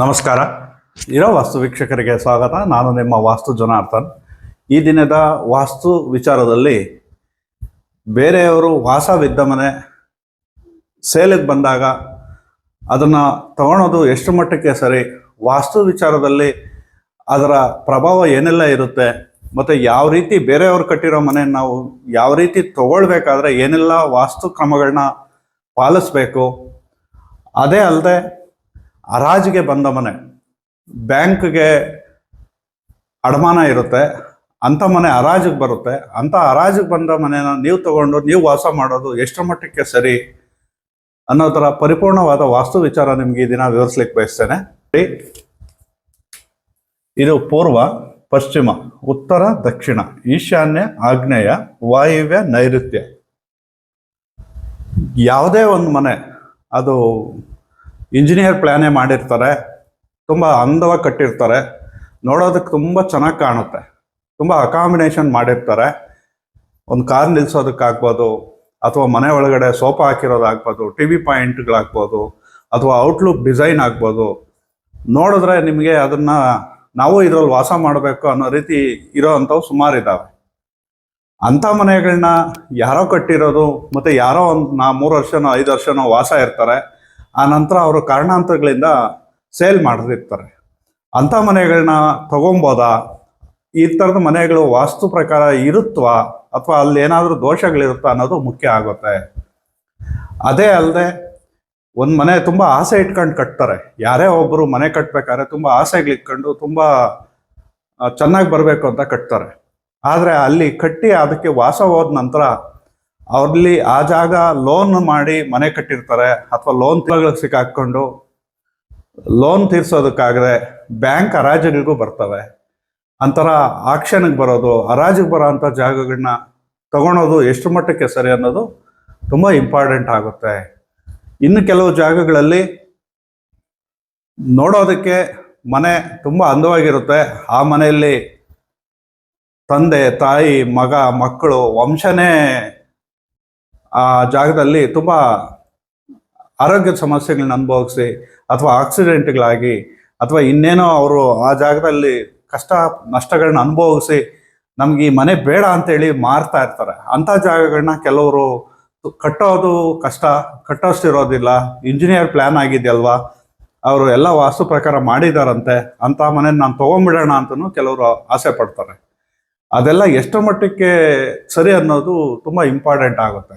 ನಮಸ್ಕಾರ. ಇರೋ ವಾಸ್ತು ವೀಕ್ಷಕರಿಗೆ ಸ್ವಾಗತ. ನಾನು ನಿಮ್ಮ ವಾಸ್ತು ಜನಾರ್ದನ್. ಈ ದಿನದ ವಾಸ್ತು ವಿಚಾರದಲ್ಲಿ ಬೇರೆಯವರು ವಾಸವಿದ್ದ ಮನೆ ಸೇಲಿಗೆ ಬಂದಾಗ ಅದನ್ನು ತಗೊಳೋದು ಎಷ್ಟು ಮಟ್ಟಕ್ಕೆ ಸರಿ, ವಾಸ್ತು ವಿಚಾರದಲ್ಲಿ ಅದರ ಪ್ರಭಾವ ಏನೆಲ್ಲ ಇರುತ್ತೆ, ಮತ್ತು ಯಾವ ರೀತಿ ಬೇರೆಯವರು ಕಟ್ಟಿರೋ ಮನೆ ನಾವು ಯಾವ ರೀತಿ ತಗೊಳ್ಬೇಕಾದ್ರೆ ಏನೆಲ್ಲ ವಾಸ್ತು ಕ್ರಮಗಳನ್ನ ಪಾಲಿಸ್ಬೇಕು, ಅದೇ ಅಲ್ಲದೆ ಹರಾಜಿಗೆ ಬಂದ ಮನೆ, ಬ್ಯಾಂಕ್ಗೆ ಅಡಮಾನ ಇರುತ್ತೆ, ಅಂಥ ಮನೆ ಹರಾಜಿಗೆ ಬರುತ್ತೆ. ಅಂಥ ಹರಾಜಿಗೆ ಬಂದ ಮನೆನ ನೀವು ತಗೊಂಡು ನೀವು ವಾಸ ಮಾಡೋದು ಎಷ್ಟರ ಮಟ್ಟಕ್ಕೆ ಸರಿ ಅನ್ನೋ ಥರ ಪರಿಪೂರ್ಣವಾದ ವಾಸ್ತು ವಿಚಾರ ನಿಮ್ಗೆ ಈ ದಿನ ವಿವರಿಸ್ಲಿಕ್ಕೆ ಬಯಸ್ತೇನೆ. ಇದು ಪೂರ್ವ, ಪಶ್ಚಿಮ, ಉತ್ತರ, ದಕ್ಷಿಣ, ಈಶಾನ್ಯ, ಆಗ್ನೇಯ, ವಾಯುವ್ಯ, ನೈಋತ್ಯ. ಯಾವುದೇ ಒಂದು ಮನೆ ಅದು ಇಂಜಿನಿಯರ್ ಪ್ಲ್ಯಾನೇ ಮಾಡಿರ್ತಾರೆ, ತುಂಬ ಅಂದವಾಗಿ ಕಟ್ಟಿರ್ತಾರೆ, ನೋಡೋದಕ್ಕೆ ತುಂಬ ಚೆನ್ನಾಗಿ ಕಾಣುತ್ತೆ, ತುಂಬ ಅಕಾಮಿಡೇಷನ್ ಮಾಡಿರ್ತಾರೆ. ಒಂದು ಕಾರ್ ನಿಲ್ಸೋದಕ್ಕಾಗ್ಬೋದು, ಅಥವಾ ಮನೆ ಒಳಗಡೆ ಸೋಫಾ ಹಾಕಿರೋದಾಗ್ಬೋದು, ಟಿ ವಿ ಪಾಯಿಂಟ್ಗಳಾಗ್ಬೋದು, ಅಥವಾ ಔಟ್ಲುಕ್ ಡಿಸೈನ್ ಆಗ್ಬೋದು. ನೋಡಿದ್ರೆ ನಿಮಗೆ ಅದನ್ನು ನಾವು ಇದರಲ್ಲಿ ವಾಸ ಮಾಡಬೇಕು ಅನ್ನೋ ರೀತಿ ಇರೋ ಅಂಥವು ಸುಮಾರಿದ್ದಾವೆ. ಅಂಥ ಮನೆಗಳನ್ನ ಯಾರೋ ಕಟ್ಟಿರೋದು, ಮತ್ತು ಯಾರೋ ಒಂದು 3 ವರ್ಷನೋ 5 ವರ್ಷನೋ ವಾಸ ಇರ್ತಾರೆ, ಆ ನಂತರ ಅವರು ಕಾರಣಾಂತರಗಳಿಂದ ಸೇಲ್ ಮಾಡಿರ್ತಾರೆ. ಅಂಥ ಮನೆಗಳನ್ನ ತಗೊಬೋದಾ? ಈ ಥರದ ಮನೆಗಳು ವಾಸ್ತು ಪ್ರಕಾರ ಇರುತ್ತವಾ, ಅಥವಾ ಅಲ್ಲಿ ಏನಾದರೂ ದೋಷಗಳಿರುತ್ತಾ ಅನ್ನೋದು ಮುಖ್ಯ ಆಗುತ್ತೆ. ಅದೇ ಅಲ್ಲದೆ ಒಂದು ಮನೆ ತುಂಬ ಆಸೆ ಇಟ್ಕೊಂಡು ಕಟ್ತಾರೆ. ಯಾರೇ ಒಬ್ಬರು ಮನೆ ಕಟ್ಟಬೇಕಾದ್ರೆ ತುಂಬ ಆಸೆಗಳಿಟ್ಕೊಂಡು ತುಂಬ ಚೆನ್ನಾಗಿ ಬರಬೇಕು ಅಂತ ಕಟ್ತಾರೆ. ಆದರೆ ಅಲ್ಲಿ ಕಟ್ಟಿ ಅದಕ್ಕೆ ವಾಸ ಹೋದ ನಂತರ ಅವ್ರಲ್ಲಿ ಆ ಜಾಗ ಲೋನ್ ಮಾಡಿ ಮನೆ ಕಟ್ಟಿರ್ತಾರೆ, ಅಥವಾ ಲೋನ್ ಸಿಕ್ಕಾಕೊಂಡು ಲೋನ್ ತೀರ್ಸೋದಕ್ಕಾಗದೆ ಬ್ಯಾಂಕ್ ಹರಾಜುಗಳಿಗೂ ಬರ್ತವೆ. ಅಂತರ ಆಕ್ಷನ್ಗೆ ಬರೋದು, ಹರಾಜಿಗೆ ಬರೋ ಅಂಥ ಜಾಗಗಳನ್ನ ತಗೊಳೋದು ಎಷ್ಟು ಮಟ್ಟಕ್ಕೆ ಸರಿ ಅನ್ನೋದು ತುಂಬ ಇಂಪಾರ್ಟೆಂಟ್ ಆಗುತ್ತೆ. ಇನ್ನು ಕೆಲವು ಜಾಗಗಳಲ್ಲಿ ನೋಡೋದಕ್ಕೆ ಮನೆ ತುಂಬ ಅಂದವಾಗಿರುತ್ತೆ, ಆ ಮನೆಯಲ್ಲಿ ತಂದೆ ತಾಯಿ ಮಗ ಮಕ್ಕಳು ವಂಶನೇ ಆ ಜಾಗದಲ್ಲಿ ತುಂಬ ಆರೋಗ್ಯದ ಸಮಸ್ಯೆಗಳನ್ನ ಅನುಭವಿಸಿ, ಅಥವಾ ಆಕ್ಸಿಡೆಂಟ್ಗಳಾಗಿ, ಅಥವಾ ಇನ್ನೇನೋ ಅವರು ಆ ಜಾಗದಲ್ಲಿ ಕಷ್ಟ ನಷ್ಟಗಳನ್ನ ಅನುಭವಿಸಿ ನಮ್ಗೆ ಈ ಮನೆ ಬೇಡ ಅಂತೇಳಿ ಮಾರ್ತಾ ಇರ್ತಾರೆ. ಅಂಥ ಜಾಗಗಳನ್ನ ಕೆಲವರು ಕಟ್ಟೋದು ಕಷ್ಟ, ಕಟ್ಟೋಷ್ಟಿರೋದಿಲ್ಲ. ಇಂಜಿನಿಯರ್ ಪ್ಲ್ಯಾನ್ ಆಗಿದೆಯಲ್ವಾ, ಅವರು ಎಲ್ಲ ವಾಸ್ತು ಪ್ರಕಾರ ಮಾಡಿದಾರಂತೆ, ಅಂಥ ಮನೆ ನಾನು ತೊಗೊಂಡ್ಬಿಡೋಣ ಅಂತಲೂ ಕೆಲವರು ಆಸೆ ಪಡ್ತಾರೆ. ಅದೆಲ್ಲ ಎಷ್ಟು ಮಟ್ಟಕ್ಕೆ ಸರಿ ಅನ್ನೋದು ತುಂಬ ಇಂಪಾರ್ಟೆಂಟ್ ಆಗುತ್ತೆ.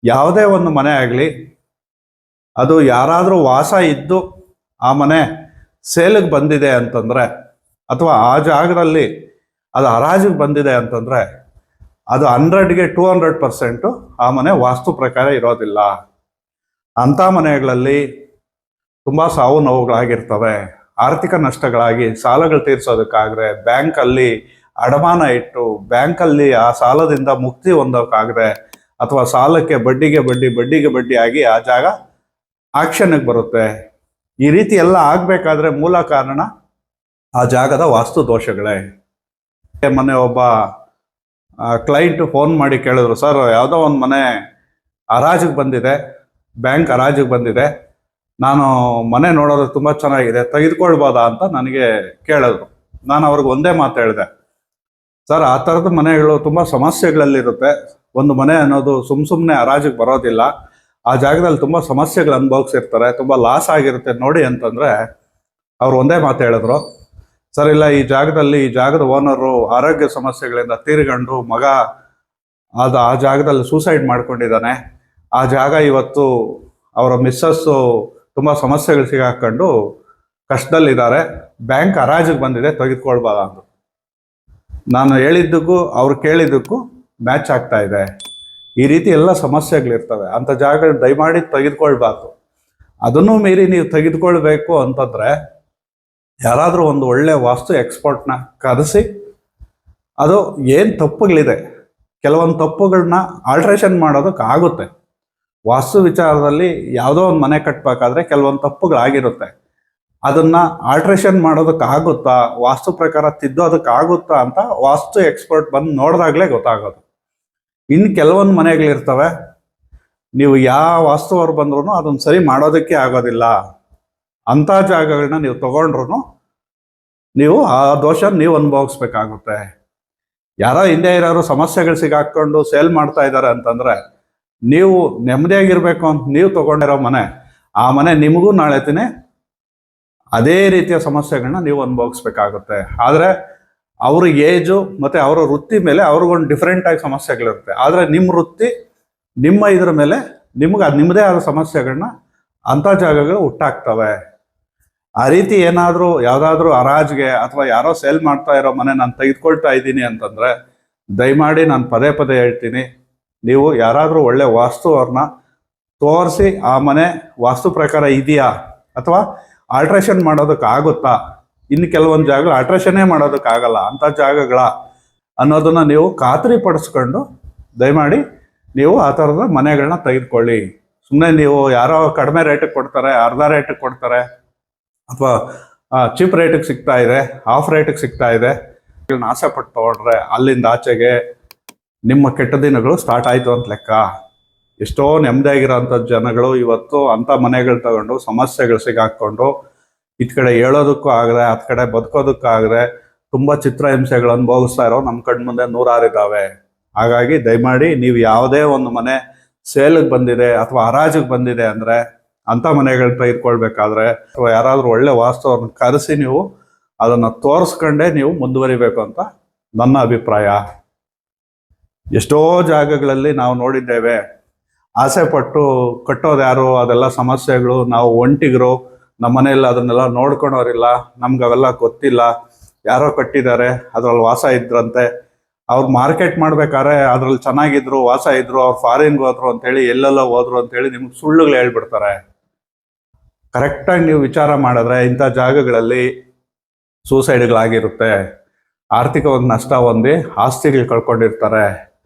ಯಾವುದೇ ಒಂದು ಮನೆ ಆಗಲಿ, ಅದು ಯಾರಾದರೂ ವಾಸ ಇದ್ದು ಆ ಮನೆ ಸೇಲಿಗೆ ಬಂದಿದೆ ಅಂತಂದರೆ, ಅಥವಾ ಆ ಜಾಗದಲ್ಲಿ ಅದು ಹರಾಜಿಗೆ ಬಂದಿದೆ ಅಂತಂದರೆ, ಅದು 100ಗೆ 200% ಆ ಮನೆ ವಾಸ್ತು ಪ್ರಕಾರ ಇರೋದಿಲ್ಲ. ಅಂಥ ಮನೆಗಳಲ್ಲಿ ತುಂಬ ಸಾವು ನೋವುಗಳಾಗಿರ್ತವೆ, ಆರ್ಥಿಕ ನಷ್ಟಗಳಾಗಿ, ಸಾಲಗಳು ತೀರ್ಸೋದಕ್ಕಾಗದೆ, ಬ್ಯಾಂಕಲ್ಲಿ ಅಡಮಾನ ಇಟ್ಟು ಬ್ಯಾಂಕಲ್ಲಿ ಆ ಸಾಲದಿಂದ ಮುಕ್ತಿ ಹೊಂದೋಕ್ಕಾಗದೆ, ಅಥವಾ ಸಾಲಕ್ಕೆ ಬಡ್ಡಿಗೆ ಬಡ್ಡಿ ಬಡ್ಡಿಗೆ ಬಡ್ಡಿ ಆಗಿ ಆ ಜಾಗ ಆಕ್ಷನ್ಗೆ ಬರುತ್ತೆ. ಈ ರೀತಿ ಎಲ್ಲ ಆಗಬೇಕಾದ್ರೆ ಮೂಲ ಕಾರಣ ಆ ಜಾಗದ ವಾಸ್ತು ದೋಷಗಳೇ. ಮೊನ್ನೆ ಒಬ್ಬ ಕ್ಲೈಂಟ್ ಫೋನ್ ಮಾಡಿ ಕೇಳಿದ್ರು, ಸರ್ ಯಾವುದೋ ಒಂದು ಮನೆ ಹರಾಜಿಗೆ ಬಂದಿದೆ, ಬ್ಯಾಂಕ್ ಹರಾಜಿಗೆ ಬಂದಿದೆ, ನಾನು ಮನೆ ನೋಡೋದು ತುಂಬ ಚೆನ್ನಾಗಿದೆ, ತೆಗೆದುಕೊಳ್ಬೋದಾ ಅಂತ ನನಗೆ ಕೇಳಿದ್ರು. ನಾನು ಅವ್ರಿಗೆ ಒಂದೇ ಮಾತು ಹೇಳಿದೆ, ಸರ್ ಆ ಥರದ ಮನೆಗಳು ತುಂಬ ಸಮಸ್ಯೆಗಳಲ್ಲಿರುತ್ತೆ. ಒಂದು ಮನೆ ಅನ್ನೋದು ಸುಮ್ಮನೆ ಹರಾಜಿಗೆ ಬರೋದಿಲ್ಲ, ಆ ಜಾಗದಲ್ಲಿ ತುಂಬ ಸಮಸ್ಯೆಗಳು ಅನುಭವಿಸಿರ್ತಾರೆ, ತುಂಬ ಲಾಸ್ ಆಗಿರುತ್ತೆ ನೋಡಿ ಅಂತಂದರೆ ಅವ್ರು ಒಂದೇ ಮಾತು ಹೇಳಿದ್ರು, ಸರ್ ಇಲ್ಲ, ಈ ಜಾಗದಲ್ಲಿ ಈ ಜಾಗದ ಓನರು ಆರೋಗ್ಯ ಸಮಸ್ಯೆಗಳಿಂದ ತೀರ್ಕೊಂಡು ಮಗ ಆ ಜಾಗದಲ್ಲಿ ಸೂಸೈಡ್ ಮಾಡ್ಕೊಂಡಿದ್ದಾನೆ, ಆ ಜಾಗ ಇವತ್ತು ಅವರ ಮಿಸ್ಸಸ್ಸು ತುಂಬ ಸಮಸ್ಯೆಗಳು ಸಿಗಾಕೊಂಡು ಕಷ್ಟದಲ್ಲಿದ್ದಾರೆ, ಬ್ಯಾಂಕ್ ಹರಾಜಿಗೆ ಬಂದಿದೆ, ತೆಗೆದುಕೊಳ್ಬಾರ ಅಂದರು. ನಾನು ಹೇಳಿದ್ದಕ್ಕೂ ಅವ್ರು ಕೇಳಿದ್ದಕ್ಕೂ ಮ್ಯಾಚ್ ಆಗ್ತಾ ಇದೆ. ಈ ರೀತಿ ಎಲ್ಲ ಸಮಸ್ಯೆಗಳಿರ್ತವೆ. ಅಂಥ ಜಾಗ ದಯಮಾಡಿ ತೆಗೆದುಕೊಳ್ಬಾರ್ದು. ಅದನ್ನು ಮೀರಿ ನೀವು ತೆಗೆದುಕೊಳ್ಬೇಕು ಅಂತಂದರೆ ಯಾರಾದರೂ ಒಂದು ಒಳ್ಳೆ ವಾಸ್ತು ಎಕ್ಸ್ಪರ್ಟ್ನ ಕರೆಸಿ, ಅದು ಏನು ತಪ್ಪುಗಳಿದೆ, ಕೆಲವೊಂದು ತಪ್ಪುಗಳನ್ನ ಆಲ್ಟ್ರೇಷನ್ ಮಾಡೋದಕ್ಕಾಗುತ್ತೆ. ವಾಸ್ತು ವಿಚಾರದಲ್ಲಿ ಯಾವುದೋ ಒಂದು ಮನೆ ಕಟ್ಟಬೇಕಾದ್ರೆ ಕೆಲವೊಂದು ತಪ್ಪುಗಳಾಗಿರುತ್ತೆ, ಅದನ್ನು ಆಲ್ಟ್ರೇಷನ್ ಮಾಡೋದಕ್ಕಾಗುತ್ತಾ, ವಾಸ್ತು ಪ್ರಕಾರ ತಿದ್ದೋದಕ್ಕಾಗುತ್ತಾ ಅಂತ ವಾಸ್ತು ಎಕ್ಸ್ಪರ್ಟ್ ಬಂದು ನೋಡಿದಾಗಲೇ ಗೊತ್ತಾಗೋದು. ಇನ್ನು ಕೆಲವೊಂದು ಮನೆಗಳಿರ್ತವೆ, ನೀವು ಯಾವ ವಾಸ್ತುವರು ಬಂದ್ರೂ ಅದನ್ನು ಸರಿ ಮಾಡೋದಕ್ಕೆ ಆಗೋದಿಲ್ಲ. ಅಂಥ ಜಾಗಗಳನ್ನ ನೀವು ತಗೊಂಡ್ರು ನೀವು ಆ ದೋಷ ನೀವು ಅನುಭವಿಸ್ಬೇಕಾಗುತ್ತೆ. ಯಾರೋ ಹಿಂದೆ ಇರೋರು ಸಮಸ್ಯೆಗಳು ಸಿಗಾಕೊಂಡು ಸೇಲ್ ಮಾಡ್ತಾ ಇದ್ದಾರೆ ಅಂತಂದ್ರೆ ನೀವು ನೆಮ್ಮದಿಯಾಗಿರ್ಬೇಕು ಅಂತ ನೀವು ತಗೊಂಡಿರೋ ಮನೆ, ಆ ಮನೆ ನಿಮಗೂ ನಾಳೆ ದಿನ ಅದೇ ರೀತಿಯ ಸಮಸ್ಯೆಗಳನ್ನ ನೀವು ಅನುಭವಿಸ್ಬೇಕಾಗುತ್ತೆ. ಆದರೆ ಅವ್ರ ಏಜು ಮತ್ತೆ ಅವರ ವೃತ್ತಿ ಮೇಲೆ ಅವ್ರಿಗೊಂದು ಡಿಫ್ರೆಂಟ್ ಆಗಿ ಸಮಸ್ಯೆಗಳಿರುತ್ತೆ. ಆದರೆ ನಿಮ್ಮ ವೃತ್ತಿ ನಿಮ್ಮ ಇದ್ರ ಮೇಲೆ ನಿಮ್ಗೆ ಅದು ನಿಮ್ಮದೇ ಆದ ಸಮಸ್ಯೆಗಳನ್ನ ಅಂಥ ಜಾಗಗಳು ಹುಟ್ಟಾಕ್ತವೆ. ಆ ರೀತಿ ಏನಾದರೂ ಯಾವುದಾದ್ರೂ ಹರಾಜ್ಗೆ ಅಥವಾ ಯಾರೋ ಸೇಲ್ ಮಾಡ್ತಾ ಇರೋ ಮನೆ ನಾನು ತೆಗೆದುಕೊಳ್ತಾ ಇದ್ದೀನಿ ಅಂತಂದರೆ ದಯಮಾಡಿ ನಾನು ಪದೇ ಪದೇ ಹೇಳ್ತೀನಿ, ನೀವು ಯಾರಾದರೂ ಒಳ್ಳೆ ವಾಸ್ತು ಅವ್ರನ್ನ ತೋರಿಸಿ ಆ ಮನೆ ವಾಸ್ತು ಪ್ರಕಾರ ಇದೆಯಾ ಅಥವಾ ಆಲ್ಟ್ರೇಷನ್ ಮಾಡೋದಕ್ಕಾಗುತ್ತಾ, ಇನ್ನು ಕೆಲವೊಂದು ಜಾಗಗಳು ಆಲ್ಟ್ರೇಷನ್ನೇ ಮಾಡೋದಕ್ಕಾಗಲ್ಲ ಅಂಥ ಜಾಗಗಳ ಅನ್ನೋದನ್ನು ನೀವು ಖಾತ್ರಿ ಪಡಿಸ್ಕೊಂಡು ದಯಮಾಡಿ ನೀವು ಆ ಥರದ ಮನೆಗಳನ್ನ ತೆಗೆದುಕೊಳ್ಳಿ. ಸುಮ್ಮನೆ ನೀವು ಯಾರೋ ಕಡಿಮೆ ರೇಟಿಗೆ ಕೊಡ್ತಾರೆ, ಅರ್ಧ ರೇಟಿಗೆ ಕೊಡ್ತಾರೆ, ಅಥವಾ ಚೀಪ್ ರೇಟಿಗೆ ಸಿಗ್ತಾ ಇದೆ, ಹಾಫ್ ರೇಟಿಗೆ ಸಿಗ್ತಾ ಇದೆ, ಆಸೆ ಪಟ್ಟು ತಗೊಂಡ್ರೆ ಅಲ್ಲಿಂದ ಆಚೆಗೆ ನಿಮ್ಮ ಕೆಟ್ಟ ದಿನಗಳು ಸ್ಟಾರ್ಟ್ ಆಯಿತು ಅಂತ ಲೆಕ್ಕ. ಎಷ್ಟೋ ನೆಮ್ಮದಿಯಾಗಿರೋಂಥ ಜನಗಳು ಇವತ್ತು ಅಂಥ ಮನೆಗಳು ತಗೊಂಡು ಸಮಸ್ಯೆಗಳು ಸಿಗಾಕೊಂಡು ಇತ್ ಕಡೆ ಹೇಳೋದಕ್ಕೂ ಆಗದೆ ಹತ್ತು ಕಡೆ ಬದುಕೋದಕ್ಕೂ ಆಗದೆ ತುಂಬ ಚಿತ್ರಹಿಂಸೆಗಳು ಅನುಭವಿಸ್ತಾ ಇರೋ ನಮ್ಮ ಕಣ್ಮುಂದೆ ನೂರಾರಿದ್ದಾವೆ. ಹಾಗಾಗಿ ದಯಮಾಡಿ ನೀವು ಯಾವುದೇ ಒಂದು ಮನೆ ಸೇಲಿಗೆ ಬಂದಿದೆ ಅಥವಾ ಹರಾಜಿಗೆ ಬಂದಿದೆ ಅಂದರೆ ಅಂಥ ಮನೆಗಳು ತೆಗೆದುಕೊಳ್ಬೇಕಾದ್ರೆ ಅಥವಾ ಯಾರಾದರೂ ಒಳ್ಳೆ ವಾಸ್ತವವನ್ನು ಕರೆಸಿ ನೀವು ಅದನ್ನು ತೋರಿಸ್ಕೊಂಡೇ ನೀವು ಮುಂದುವರಿಬೇಕು ಅಂತ ನನ್ನ ಅಭಿಪ್ರಾಯ. ಎಷ್ಟೋ ಜಾಗಗಳಲ್ಲಿ ನಾವು ನೋಡಿದ್ದೇವೆ, ಆಸೆ ಪಟ್ಟು ಕಟ್ಟೋದು ಯಾರು, ಅದೆಲ್ಲ ಸಮಸ್ಯೆಗಳು, ನಾವು ಒಂಟಿಗರು, ನಮ್ಮ ಮನೆಯಲ್ಲಿ ಅದನ್ನೆಲ್ಲ ನೋಡ್ಕೊಳೋರಿಲ್ಲ, ನಮ್ಗೆ ಅವೆಲ್ಲ ಗೊತ್ತಿಲ್ಲ, ಯಾರೋ ಕಟ್ಟಿದ್ದಾರೆ ಅದ್ರಲ್ಲಿ ವಾಸ ಇದ್ರಂತೆ, ಅವ್ರು ಮಾರ್ಕೆಟ್ ಮಾಡ್ಬೇಕಾದ್ರೆ ಅದ್ರಲ್ಲಿ ಚೆನ್ನಾಗಿದ್ರು ವಾಸ ಇದ್ರು, ಅವ್ರು ಫಾರಿನ್ಗೆ ಹೋದ್ರು ಅಂತೇಳಿ ಎಲ್ಲೆಲ್ಲ ಹೋದ್ರು ಅಂತೇಳಿ ನಿಮ್ಗೆ ಸುಳ್ಳುಗಳು ಹೇಳ್ಬಿಡ್ತಾರೆ. ಕರೆಕ್ಟಾಗಿ ನೀವು ವಿಚಾರ ಮಾಡಿದ್ರೆ ಇಂಥ ಜಾಗಗಳಲ್ಲಿ ಸೂಸೈಡ್ಗಳಾಗಿರುತ್ತೆ, ಆರ್ಥಿಕವಾಗಿ ನಷ್ಟ ಹೊಂದಿ ಆಸ್ತಿಗಳು ಕಳ್ಕೊಂಡಿರ್ತಾರೆ,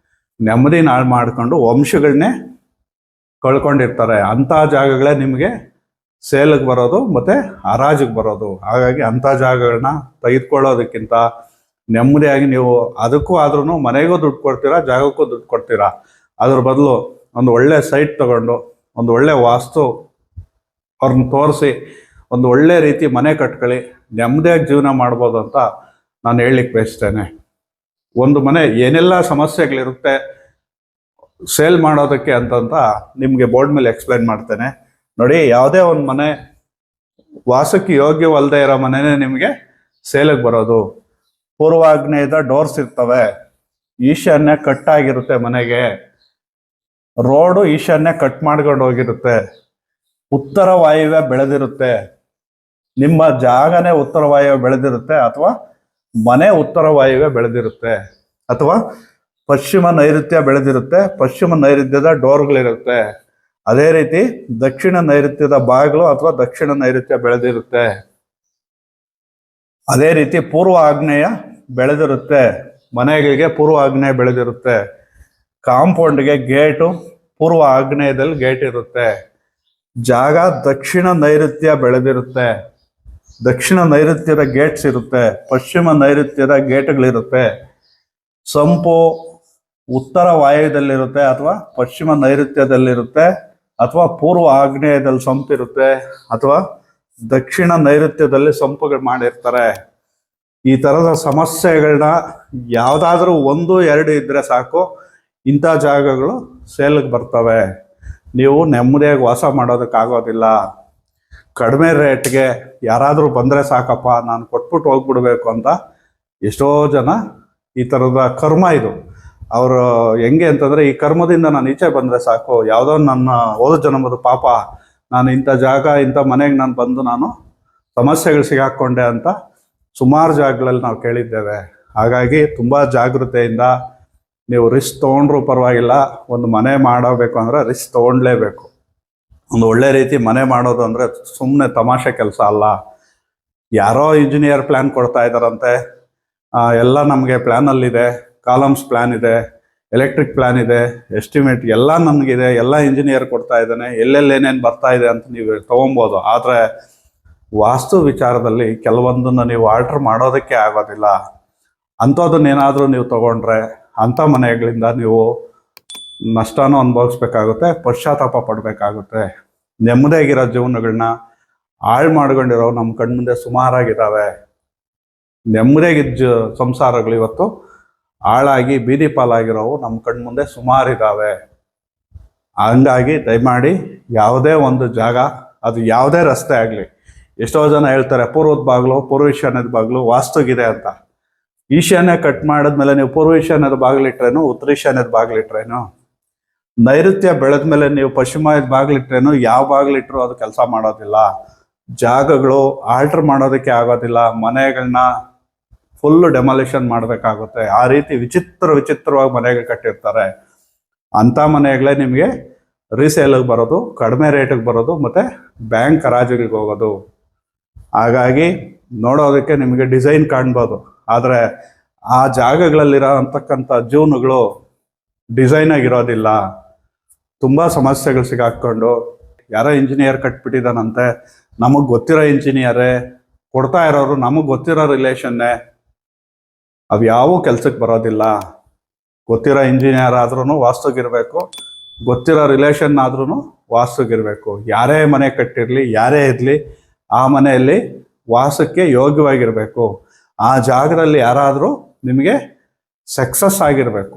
ನೆಮ್ಮದಿ ನಾಳು ಮಾಡಿಕೊಂಡು ವಂಶಗಳನ್ನೇ ಕಳ್ಕೊಂಡಿರ್ತಾರೆ. ಅಂಥ ಜಾಗಗಳೇ ನಿಮಗೆ ಸೇಲಿಗೆ ಬರೋದು ಮತ್ತು ಹರಾಜಿಗೆ ಬರೋದು. ಹಾಗಾಗಿ ಅಂಥ ಜಾಗಗಳನ್ನ ತೆಗೆದುಕೊಳ್ಳೋದಕ್ಕಿಂತ ನೆಮ್ಮದಿಯಾಗಿ ನೀವು ಅದಕ್ಕೂ ಆದ್ರೂ ಮನೆಗೂ ದುಡ್ಡು ಕೊಡ್ತೀರಾ, ಜಾಗಕ್ಕೂ ದುಡ್ಡು ಕೊಡ್ತೀರಾ, ಅದ್ರ ಬದಲು ಒಂದು ಒಳ್ಳೆ ಸೈಟ್ ತಗೊಂಡು ಒಂದು ಒಳ್ಳೆ ವಾಸ್ತು ಅವ್ರನ್ನ ತೋರಿಸಿ ಒಂದು ಒಳ್ಳೆ ರೀತಿ ಮನೆ ಕಟ್ಕೊಳ್ಳಿ, ನೆಮ್ಮದಿಯಾಗಿ ಜೀವನ ಮಾಡ್ಬೋದು ಅಂತ ನಾನು ಹೇಳಲಿಕ್ಕೆ ಬಯಸ್ತೇನೆ. ಒಂದು ಮನೆ ಏನೆಲ್ಲ ಸಮಸ್ಯೆಗಳಿರುತ್ತೆ ಸೇಲ್ ಮಾಡೋದಕ್ಕೆ ಅಂತಂತ ನಿಮಗೆ ಬೋರ್ಡ್ ಮೇಲೆ ಎಕ್ಸ್ಪ್ಲೈನ್ ಮಾಡ್ತೇನೆ ನೋಡಿ. ಯಾವುದೇ ಒಂದು ಮನೆ ವಾಸಕ್ಕೆ ಯೋಗ್ಯವಲ್ಲದೆ ಇರೋ ಮನೆನೇ ನಿಮಗೆ ಸೇಲಿಗೆ ಬರೋದು. ಪೂರ್ವಾಗ್ನೇಯದ ಡೋರ್ಸ್ ಇರ್ತವೆ, ಈಶಾನ್ಯ ಕಟ್ಟಾಗಿರುತ್ತೆ ಮನೆಗೆ, ರೋಡು ಈಶಾನ್ಯ ಕಟ್ ಮಾಡ್ಕೊಂಡು ಹೋಗಿರುತ್ತೆ, ಉತ್ತರ ವಾಯುವ್ಯ ಬೆಳೆದಿರುತ್ತೆ, ನಿಮ್ಮ ಜಾಗನೇ ಉತ್ತರ ವಾಯುವ್ಯ ಬೆಳೆದಿರುತ್ತೆ, ಅಥವಾ ಮನೆ ಉತ್ತರ ವಾಯುವ್ಯ ಬೆಳೆದಿರುತ್ತೆ, ಅಥವಾ ಪಶ್ಚಿಮ ನೈಋತ್ಯ ಬೆಳೆದಿರುತ್ತೆ, ಪಶ್ಚಿಮ ನೈಋತ್ಯದ ಡೋರ್ಗಳಿರುತ್ತೆ, ಅದೇ ರೀತಿ ದಕ್ಷಿಣ ನೈಋತ್ಯದ ಬಾಗಿಲು ಅಥವಾ ದಕ್ಷಿಣ ನೈಋತ್ಯ ಬೆಳೆದಿರುತ್ತೆ, ಅದೇ ರೀತಿ ಪೂರ್ವ ಆಗ್ನೇಯ ಬೆಳೆದಿರುತ್ತೆ, ಮನೆಗಳಿಗೆ ಪೂರ್ವ ಆಗ್ನೇಯ ಬೆಳೆದಿರುತ್ತೆ, ಕಾಂಪೌಂಡ್ಗೆ ಗೇಟು ಪೂರ್ವ ಆಗ್ನೇಯದಲ್ಲಿ ಗೇಟ್ ಇರುತ್ತೆ, ಜಾಗ ದಕ್ಷಿಣ ನೈಋತ್ಯ ಬೆಳೆದಿರುತ್ತೆ, ದಕ್ಷಿಣ ನೈಋತ್ಯದ ಗೇಟ್ಸ್ ಇರುತ್ತೆ, ಪಶ್ಚಿಮ ನೈಋತ್ಯದ ಗೇಟ್ಗಳಿರುತ್ತೆ, ಸಂಪು ಉತ್ತರ ವಾಯುವ್ಯದಲ್ಲಿರುತ್ತೆ ಅಥವಾ ಪಶ್ಚಿಮ ನೈಋತ್ಯದಲ್ಲಿರುತ್ತೆ, ಅಥವಾ ಪೂರ್ವ ಆಗ್ನೇಯದಲ್ಲಿ ಸಂಪಿರುತ್ತೆ, ಅಥವಾ ದಕ್ಷಿಣ ನೈಋತ್ಯದಲ್ಲಿ ಸಂಪುಗಳು ಮಾಡಿರ್ತಾರೆ. ಈ ಥರದ ಸಮಸ್ಯೆಗಳನ್ನ ಯಾವುದಾದ್ರೂ ಒಂದು ಎರಡು ಇದ್ದರೆ ಸಾಕು, ಇಂಥ ಜಾಗಗಳು ಸೇಲ್ಗೆ ಬರ್ತವೆ. ನೀವು ನೆಮ್ಮದಿಯಾಗಿ ವಾಸ ಮಾಡೋದಕ್ಕಾಗೋದಿಲ್ಲ. ಕಡಿಮೆ ರೇಟ್ಗೆ ಯಾರಾದರೂ ಬಂದರೆ ಸಾಕಪ್ಪ ನಾನು ಕೊಟ್ಬಿಟ್ಟು ಹೋಗ್ಬಿಡ್ಬೇಕು ಅಂತ ಎಷ್ಟೋ ಜನ ಈ ಥರದ ಕರ್ಮ ಇದು. ಅವರು ಹೆಂಗೆ ಅಂತಂದರೆ ಈ ಕರ್ಮದಿಂದ ನಾನು ಈಚೆ ಬಂದರೆ ಸಾಕು, ಯಾವುದೋ ನನ್ನ ಹೋದ ಜನ್ಮದ ಪಾಪ, ನಾನು ಇಂಥ ಜಾಗ ಇಂಥ ಮನೆಗೆ ನಾನು ಬಂದು ನಾನು ಸಮಸ್ಯೆಗಳು ಸಿಗಾಕ್ಕೊಂಡೆ ಅಂತ ಸುಮಾರು ಜಾಗಗಳಲ್ಲಿ ನಾವು ಕೇಳಿದ್ದೇವೆ. ಹಾಗಾಗಿ ತುಂಬ ಜಾಗೃತೆಯಿಂದ ನೀವು ರಿಸ್ಕ್ ತೊಗೊಂಡ್ರೂ ಪರವಾಗಿಲ್ಲ, ಒಂದು ಮನೆ ಮಾಡಬೇಕು ಅಂದರೆ ರಿಸ್ಕ್ ತೊಗೊಳ್ಲೇಬೇಕು. ಒಂದು ಒಳ್ಳೆ ರೀತಿ ಮನೆ ಮಾಡೋದು ಅಂದರೆ ಸುಮ್ಮನೆ ತಮಾಷೆ ಕೆಲಸ ಅಲ್ಲ. ಯಾರೋ ಇಂಜಿನಿಯರ್ ಪ್ಲ್ಯಾನ್ ಕೊಡ್ತಾ ಇದ್ದಾರಂತೆ, ಎಲ್ಲ ನಮಗೆ ಪ್ಲ್ಯಾನಲ್ಲಿದೆ, ಕಾಲಮ್ಸ್ ಪ್ಲ್ಯಾನ್ ಇದೆ, ಎಲೆಕ್ಟ್ರಿಕ್ ಪ್ಲ್ಯಾನ್ ಇದೆ, ಎಸ್ಟಿಮೇಟ್ ಎಲ್ಲ ನಮಗಿದೆ, ಎಲ್ಲ ಇಂಜಿನಿಯರ್ ಕೊಡ್ತಾ ಇದ್ದಾನೆ, ಎಲ್ಲೆಲ್ಲೇನೇನು ಬರ್ತಾ ಇದೆ ಅಂತ ನೀವು ತೊಗೊಬೋದು. ಆದರೆ ವಾಸ್ತು ವಿಚಾರದಲ್ಲಿ ಕೆಲವೊಂದನ್ನು ನೀವು ಆಲ್ಟ್ರ್ ಮಾಡೋದಕ್ಕೆ ಆಗೋದಿಲ್ಲ. ಅಂಥದ್ದನ್ನೇನಾದರೂ ನೀವು ತೊಗೊಂಡ್ರೆ ಅಂಥ ಮನೆಗಳಿಂದ ನೀವು ನಷ್ಟನೂ ಅನುಭವಿಸ್ಬೇಕಾಗುತ್ತೆ, ಪಶ್ಚಾತ್ತಾಪ ಪಡಬೇಕಾಗುತ್ತೆ. ನೆಮ್ಮದಿಯಾಗಿರೋ ಜೀವನಗಳನ್ನ ಹಾಳು ಮಾಡ್ಕೊಂಡಿರೋ ನಮ್ಮ ಕಣ್ಮುಂದೆ ಸುಮಾರಾಗಿದ್ದಾವೆ. ನೆಮ್ಮದಿಯಾಗಿದ್ದ ಸಂಸಾರಗಳು ಇವತ್ತು ಹಾಳಾಗಿ ಬೀದಿ ಪಾಲಾಗಿರೋವು ನಮ್ಮ ಕಣ್ಮುಂದೆ ಸುಮಾರಿದ್ದಾವೆ. ಹಂಗಾಗಿ ದಯಮಾಡಿ ಯಾವುದೇ ಒಂದು ಜಾಗ, ಅದು ಯಾವುದೇ ರಸ್ತೆ ಆಗಲಿ, ಎಷ್ಟೋ ಜನ ಹೇಳ್ತಾರೆ ಪೂರ್ವದ ಬಾಗಿಲು ಪೂರ್ವ ಈಶಾನ್ಯದ ಬಾಗಿಲು ವಾಸ್ತುಗಿದೆ ಅಂತ. ಈಶಾನ್ಯ ಕಟ್ ಮಾಡಿದ್ಮೇಲೆ ನೀವು ಪೂರ್ವ ಈಶಾನ್ಯದ ಬಾಗಿಲಿಟ್ರೇನು, ಉತ್ತರ ಈಶಾನ್ಯದ ಬಾಗಿಲಿಟ್ರೇನು, ನೈಋತ್ಯ ಬೆಳೆದ ಮೇಲೆ ನೀವು ಪಶ್ಚಿಮದ ಬಾಗಿಲಿಟ್ರೇನು, ಯಾವ ಬಾಗಿಲಿಟ್ರು ಅದು ಕೆಲಸ ಮಾಡೋದಿಲ್ಲ. ಜಾಗಗಳು ಆಲ್ಟರ್ ಮಾಡೋದಕ್ಕೆ ಆಗೋದಿಲ್ಲ. ಮನೆಗಳನ್ನ ಫುಲ್ಲು ಡೆಮಾಲಿಷನ್ ಮಾಡಬೇಕಾಗುತ್ತೆ. ಆ ರೀತಿ ವಿಚಿತ್ರವಾಗಿ ಮನೆಗಳು ಕಟ್ಟಿರ್ತಾರೆ. ಅಂಥ ಮನೆಗಳೇ ನಿಮಗೆ ರೀಸೇಲಿಗೆ ಬರೋದು, ಕಡಿಮೆ ರೇಟಿಗೆ ಬರೋದು, ಮತ್ತು ಬ್ಯಾಂಕ್ ಹರಾಜಿಗೆ ಹೋಗೋದು. ಹಾಗಾಗಿ ನೋಡೋದಕ್ಕೆ ನಿಮಗೆ ಡಿಸೈನ್ ಕಾಣ್ಬೋದು, ಆದರೆ ಆ ಜಾಗಗಳಲ್ಲಿರೋ ಅಂತಕ್ಕಂಥ ಜೀವನಗಳು ಡಿಸೈನ್ ಆಗಿರೋದಿಲ್ಲ. ತುಂಬ ಸಮಸ್ಯೆಗಳು ಸಿಗಾಕೊಂಡು ಯಾರೋ ಇಂಜಿನಿಯರ್ ಕಟ್ಬಿಟ್ಟಿದ್ದಾನಂತೆ, ನಮಗೆ ಗೊತ್ತಿರೋ ಇಂಜಿನಿಯರೇ ಕೊಡ್ತಾ ಇರೋರು, ನಮಗೆ ಗೊತ್ತಿರೋ ರಿಲೇಷನ್ನೇ, ಅವು ಯಾವ ಕೆಲಸಕ್ಕೆ ಬರೋದಿಲ್ಲ. ಗೊತ್ತಿರೋ ಇಂಜಿನಿಯರ್ ಆದ್ರೂ ವಾಸ್ತುಗಿರಬೇಕು, ಗೊತ್ತಿರೋ ರಿಲೇಷನ್ ಆದ್ರೂ ವಾಸ್ತುಗಿರಬೇಕು. ಯಾರೇ ಮನೆ ಕಟ್ಟಿರಲಿ, ಯಾರೇ ಇರಲಿ, ಆ ಮನೆಯಲ್ಲಿ ವಾಸಕ್ಕೆ ಯೋಗ್ಯವಾಗಿರಬೇಕು. ಆ ಜಾಗದಲ್ಲಿ ಯಾರಾದರೂ ನಿಮಗೆ ಸಕ್ಸಸ್ ಆಗಿರಬೇಕು.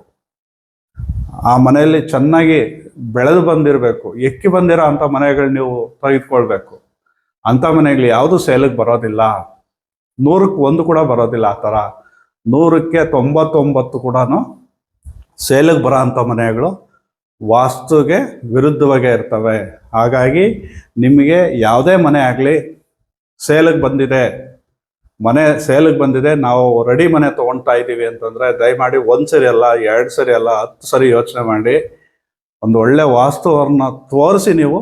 ಆ ಮನೆಯಲ್ಲಿ ಚೆನ್ನಾಗಿ ಬೆಳೆದು ಬಂದಿರಬೇಕು. ಎಕ್ಕಿ ಬಂದಿರೋ ಅಂಥ ಮನೆಗಳು ನೀವು ತೆಗೆದುಕೊಳ್ಬೇಕು. ಅಂಥ ಮನೆಗಳು ಯಾವುದು ಸೇಲಿಗೆ ಬರೋದಿಲ್ಲ. 100ಕ್ಕೆ 1 ಕೂಡ ಬರೋದಿಲ್ಲ. ಆ ಥರ 100ಕ್ಕೆ 99 ಕೂಡ ಸೇಲಿಗೆ ಬರೋ ಅಂಥ ಮನೆಗಳು ವಾಸ್ತುಗೆ ವಿರುದ್ಧವಾಗೇ ಇರ್ತವೆ. ಹಾಗಾಗಿ ನಿಮಗೆ ಯಾವುದೇ ಮನೆ ಆಗಲಿ ಸೇಲಿಗೆ ಬಂದಿದೆ, ಮನೆ ಸೇಲಿಗೆ ಬಂದಿದೆ, ನಾವು ರೆಡಿ ಮನೆ ತೊಗೊಳ್ತಾ ಇದ್ದೀವಿ ಅಂತಂದರೆ ದಯಮಾಡಿ 1 ಸರಿ ಅಲ್ಲ, 2 ಸರಿ ಅಲ್ಲ, 10 ಸರಿ ಯೋಚನೆ ಮಾಡಿ ಒಂದು ಒಳ್ಳೆ ವಾಸ್ತುವನ್ನ ತೋರಿಸಿ ನೀವು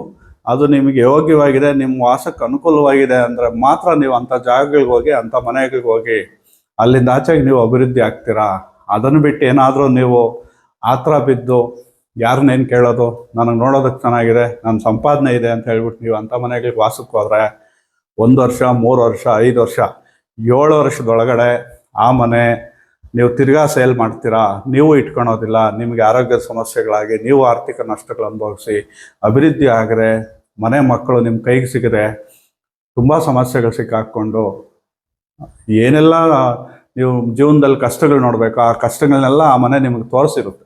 ಅದು ನಿಮಗೆ ಯೋಗ್ಯವಾಗಿದೆ, ನಿಮ್ಮ ವಾಸಕ್ಕೆ ಅನುಕೂಲವಾಗಿದೆ ಅಂದರೆ ಮಾತ್ರ ನೀವು ಅಂಥ ಜಾಗಗಳಿಗೆ ಹೋಗಿ, ಅಂಥ ಮನೆಗಳಿಗೆ ಹೋಗಿ ಅಲ್ಲಿಂದ ಆಚೆಗೆ ನೀವು ಅಭಿವೃದ್ಧಿ ಆಗ್ತೀರಾ. ಅದನ್ನು ಬಿಟ್ಟು ಏನಾದರೂ ನೀವು ಆ ಥರ ಬಿದ್ದು ಯಾರನ್ನೇನು ಕೇಳೋದು, ನನಗೆ ನೋಡೋದಕ್ಕೆ ಚೆನ್ನಾಗಿದೆ, ನನ್ನ ಸಂಪಾದನೆ ಇದೆ ಅಂತ ಹೇಳ್ಬಿಟ್ಟು ನೀವು ಅಂಥ ಮನೆಗಳಿಗೆ ವಾಸಕ್ಕೆ ಹೋದರೆ 1 ವರ್ಷ, 3 ವರ್ಷ, 5 ವರ್ಷ, 7 ವರ್ಷದೊಳಗಡೆ ಆ ಮನೆ ನೀವು ತಿರ್ಗಾ ಸೇಲ್ ಮಾಡ್ತೀರಾ. ನೀವು ಇಟ್ಕೊಳೋದಿಲ್ಲ. ನಿಮಗೆ ಆರೋಗ್ಯದ ಸಮಸ್ಯೆಗಳಾಗಿ ನೀವು ಆರ್ಥಿಕ ನಷ್ಟಗಳು ಅನುಭವಿಸಿ ಅಭಿವೃದ್ಧಿ ಆಗರೆ, ಮನೆ ಮಕ್ಕಳು ನಿಮ್ಮ ಕೈಗೆ ಸಿಗದೆ ತುಂಬ ಸಮಸ್ಯೆಗಳು ಸಿಕ್ಕಾಕ್ಕೊಂಡು ಏನೆಲ್ಲ ನೀವು ಜೀವನದಲ್ಲಿ ಕಷ್ಟಗಳು ನೋಡಬೇಕು, ಆ ಕಷ್ಟಗಳನ್ನೆಲ್ಲ ಆ ಮನೆ ನಿಮಗೆ ತೋರಿಸಿರುತ್ತೆ.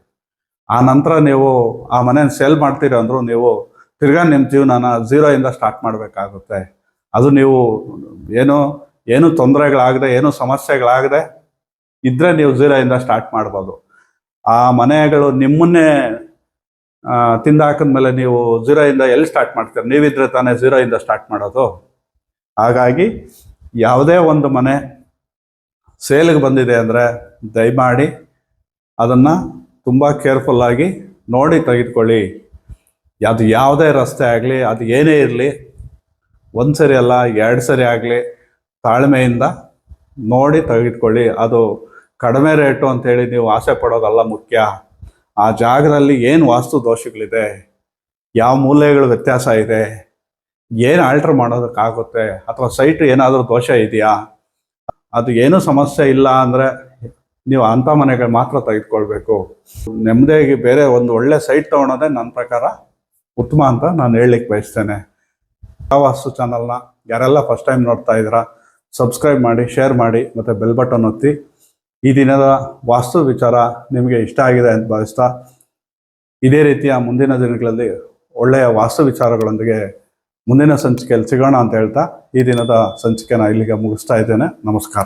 ಆ ನಂತರ ನೀವು ಆ ಮನೇನ ಸೇಲ್ ಮಾಡ್ತೀರಿ ಅಂದರೂ ನೀವು ತಿರ್ಗಾ ನಿಮ್ಮ ಜೀವನನ 0ಇಂದ ಸ್ಟಾರ್ಟ್ ಮಾಡಬೇಕಾಗುತ್ತೆ. ಅದು ನೀವು ಏನು ತೊಂದರೆಗಳಾಗದೆ, ಏನು ಸಮಸ್ಯೆಗಳಾಗದೆ ಇದ್ದರೆ ನೀವು 0ಇಂದ ಸ್ಟಾರ್ಟ್ ಮಾಡ್ಬೋದು. ಆ ಮನೆಗಳು ನಿಮ್ಮನ್ನೇ ತಿಂದಾಕಿದ್ಮೇಲೆ ನೀವು 0ಇಂದ ಎಲ್ಲಿ ಸ್ಟಾರ್ಟ್ ಮಾಡ್ತೀರ? ನೀವಿದ್ರೆ ತಾನೇ 0ಇಂದ ಸ್ಟಾರ್ಟ್ ಮಾಡೋದು. ಹಾಗಾಗಿ ಯಾವುದೇ ಒಂದು ಮನೆ ಸೇಲಿಗೆ ಬಂದಿದೆ ಅಂದರೆ ದಯಮಾಡಿ ಅದನ್ನು ತುಂಬ ಕೇರ್ಫುಲ್ಲಾಗಿ ನೋಡಿ ತೆಗೆದುಕೊಳ್ಳಿ. ಅದು ಯಾವುದೇ ರಸ್ತೆ ಆಗಲಿ, ಅದು ಏನೇ ಇರಲಿ, 1 ಸರಿ ಅಲ್ಲ, 2 ಸರಿ ಆಗಲಿ, ತಾಳ್ಮೆಯಿಂದ ನೋಡಿ ತೆಗೆದುಕೊಳ್ಳಿ. ಅದು ಕಡಿಮೆ ರೇಟು ಅಂಥೇಳಿ ನೀವು ಆಸೆ ಪಡೋದಲ್ಲ ಮುಖ್ಯ. ಆ ಜಾಗದಲ್ಲಿ ಏನು ವಾಸ್ತು ದೋಷಗಳಿದೆ, ಯಾವ ಮೂಲೆಗಳು ವ್ಯತ್ಯಾಸ ಇದೆ, ಏನು ಆಲ್ಟ್ರ್ ಮಾಡೋದಕ್ಕಾಗುತ್ತೆ, ಅಥವಾ ಸೈಟ್ ಏನಾದರೂ ದೋಷ ಇದೆಯಾ, ಅದು ಏನೂ ಸಮಸ್ಯೆ ಇಲ್ಲ ಅಂದರೆ ನೀವು ಅಂಥ ಮನೆಗಳು ಮಾತ್ರ ತೆಗೆದುಕೊಳ್ಬೇಕು. ನೆಮ್ಮದಿಯಾಗಿ ಬೇರೆ ಒಂದು ಒಳ್ಳೆ ಸೈಟ್ ತೊಗೊಳೋದೇ ನನ್ನ ಪ್ರಕಾರ ಉತ್ತಮ ಅಂತ ನಾನು ಹೇಳಲಿಕ್ಕೆ ಬಯಸ್ತೇನೆ. ವಾಸ್ತು ಚಾನಲ್ನ ಯಾರೆಲ್ಲ ಫಸ್ಟ್ ಟೈಮ್ ನೋಡ್ತಾ ಇದ್ದೀರಾ, ಸಬ್ಸ್ಕ್ರೈಬ್ ಮಾಡಿ, ಶೇರ್ ಮಾಡಿ, ಮತ್ತು ಬೆಲ್ ಬಟನ್ ಒತ್ತಿ. ಈ ದಿನದ ವಾಸ್ತು ವಿಚಾರ ನಿಮಗೆ ಇಷ್ಟ ಆಗಿದೆ ಅಂತ ಭಾವಿಸ್ತಾ, ಇದೇ ರೀತಿಯ ಮುಂದಿನ ದಿನಗಳಲ್ಲಿ ಒಳ್ಳೆಯ ವಾಸ್ತು ವಿಚಾರಗಳೊಂದಿಗೆ ಮುಂದಿನ ಸಂಚಿಕೆಯಲ್ಲಿ ಸಿಗೋಣ ಅಂತ ಹೇಳ್ತಾ ಈ ದಿನದ ಸಂಚಿಕೆನ ಇಲ್ಲಿಗೆ ಮುಗಿಸ್ತಾ ಇದ್ದೇನೆ. ನಮಸ್ಕಾರ.